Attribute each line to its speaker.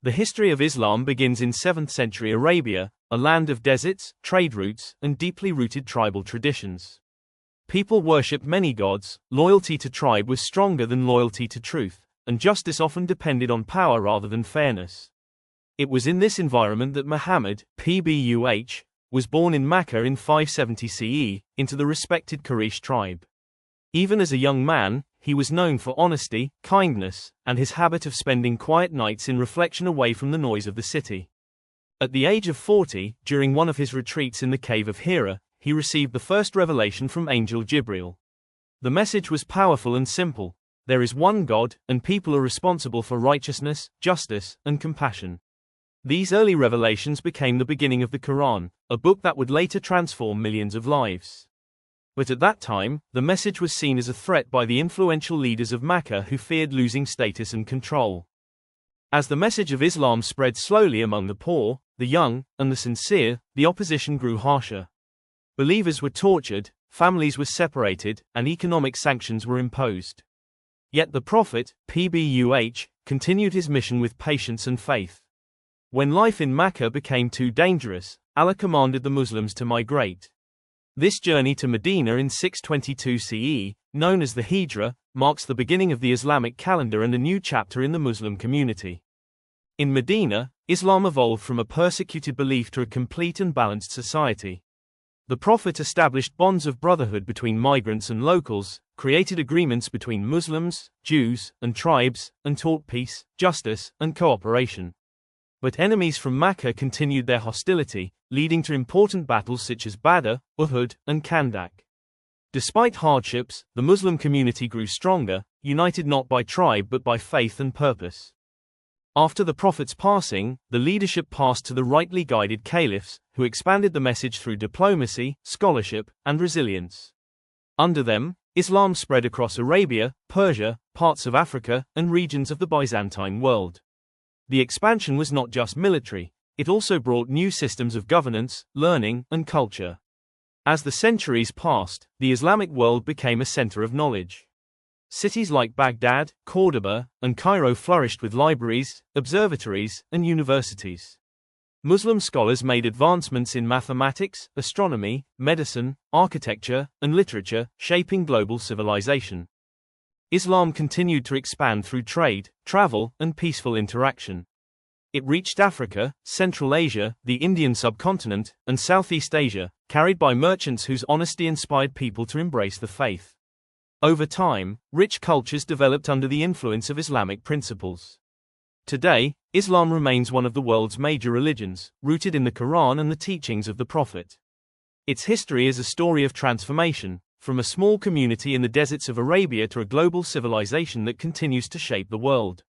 Speaker 1: The history of Islam begins in 7th century Arabia, a land of deserts, trade routes, and deeply rooted tribal traditions. People worshipped many gods, loyalty to tribe was stronger than loyalty to truth, and justice often depended on power rather than fairness. It was in this environment that Muhammad, PBUH, was born in Mecca in 570 CE, into the respected Quraysh tribe. Even as a young man, he was known for honesty, kindness, and his habit of spending quiet nights in reflection away from the noise of the city. At the age of 40, during one of his retreats in the cave of Hira, he received the first revelation from Angel Jibril. The message was powerful and simple. There is one God, and people are responsible for righteousness, justice, and compassion. These early revelations became the beginning of the Quran, a book that would later transform millions of lives. But at that time, the message was seen as a threat by the influential leaders of Mecca who feared losing status and control. As the message of Islam spread slowly among the poor, the young, and the sincere, the opposition grew harsher. Believers were tortured, families were separated, and economic sanctions were imposed. Yet the Prophet, PBUH, continued his mission with patience and faith. When life in Mecca became too dangerous, Allah commanded the Muslims to migrate. This journey to Medina in 622 CE, known as the Hijra, marks the beginning of the Islamic calendar and a new chapter in the Muslim community. In Medina, Islam evolved from a persecuted belief to a complete and balanced society. The Prophet established bonds of brotherhood between migrants and locals, created agreements between Muslims, Jews, and tribes, and taught peace, justice, and cooperation. But enemies from Mecca continued their hostility, leading to important battles such as Badr, Uhud, and Khandaq. Despite hardships, the Muslim community grew stronger, united not by tribe but by faith and purpose. After the Prophet's passing, the leadership passed to the rightly guided caliphs, who expanded the message through diplomacy, scholarship, and resilience. Under them, Islam spread across Arabia, Persia, parts of Africa, and regions of the Byzantine world. The expansion was not just military, it also brought new systems of governance, learning, and culture. As the centuries passed, the Islamic world became a center of knowledge. Cities like Baghdad, Cordoba, and Cairo flourished with libraries, observatories, and universities. Muslim scholars made advancements in mathematics, astronomy, medicine, architecture, and literature, shaping global civilization. Islam continued to expand through trade, travel, and peaceful interaction. It reached Africa, Central Asia, the Indian subcontinent, and Southeast Asia, carried by merchants whose honesty inspired people to embrace the faith. Over time, rich cultures developed under the influence of Islamic principles. Today, Islam remains one of the world's major religions, rooted in the Quran and the teachings of the Prophet. Its history is a story of transformation, from a small community in the deserts of Arabia to a global civilization that continues to shape the world.